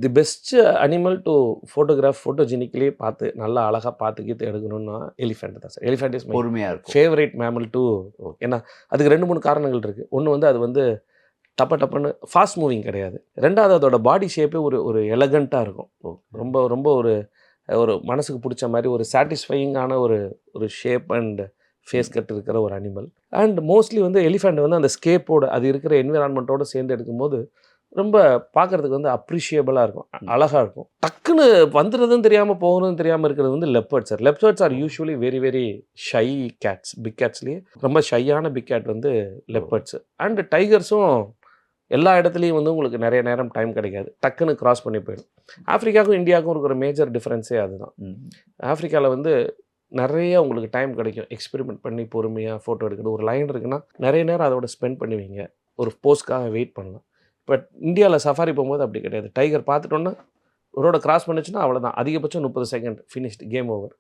The best animal to photograph photogenically பார்த்து நல்லா அழகாக பார்த்து கீத்து எடுக்கணும்னா எலிஃபெண்ட் தான் சார். எலிஃபெண்ட் இஸ் மை பொறுமையாக இருக்கும். Favourite mammal to. ஏன்னா அதுக்கு 2, 3 காரணங்கள் இருக்குது. ஒன்று வந்து அது வந்து டப்புன்னு ஃபாஸ்ட் மூவிங் கிடையாது. 2வது அதோட பாடி ஷேப்பே ஒரு ஒரு எலகண்ட்டாக இருக்கும். ரொம்ப ரொம்ப ஒரு ஒரு மனசுக்கு பிடிச்ச மாதிரி ஒரு சாட்டிஸ்ஃபையிங்கான ஒரு ஒரு ஷேப் அண்ட் ஃபேஸ் கட் இருக்கிற ஒரு அனிமல். அண்ட் மோஸ்ட்லி வந்து எலிஃபெண்ட் வந்து அந்த ஸ்கேப்போட அது இருக்கிற என்விரான்மெண்ட்டோடு சேர்ந்து எடுக்கும்போது ரொம்ப பார்க்குறதுக்கு வந்து அப்ரிஷியபிளாக இருக்கும், அழகாக இருக்கும். டக்குன்னு வந்துடுறதுன்னு தெரியாமல் போகிறதுன்னு தெரியாமல் இருக்கிறது வந்து leopards sir. Leopards are usually very very shy cats. Big கேட்ஸ்லேயே ரொம்ப ஷையான பிக் கேட் வந்து லெப்பர்ட்ஸ். அண்ட் டைகர்ஸும் எல்லா இடத்துலையும் வந்து உங்களுக்கு நிறைய நேரம் டைம் கிடைக்காது, டக்குன்னு கிராஸ் பண்ணி போயிடும். ஆஃப்ரிக்காவுக்கும் இந்தியாவுக்கும் இருக்கிற மேஜர் டிஃப்ரென்ஸே அதுதான். ஆஃப்ரிக்காவில் வந்து நிறைய உங்களுக்கு டைம் கிடைக்கும் எக்ஸ்பெரிமெண்ட் பண்ணி பொறுமையாக ஃபோட்டோ எடுக்கிறது. ஒரு லைன் இருக்குன்னா நிறைய நேரம் அதோட ஸ்பெண்ட் பண்ணுவீங்க, ஒரு போஸ்ட்காக வெயிட் பண்ணலாம். பட் இந்தியாவில் சஃபாரி போகும்போது அப்படி கிடையாது. டைகர் பார்த்துட்டோன்னா ரோட கிராஸ் பண்ணிச்சுன்னா அவ்வளோதான், அதிகபட்சம் 30 செகண்ட் ஃபினிஷ்டு, கேம் ஓவர்.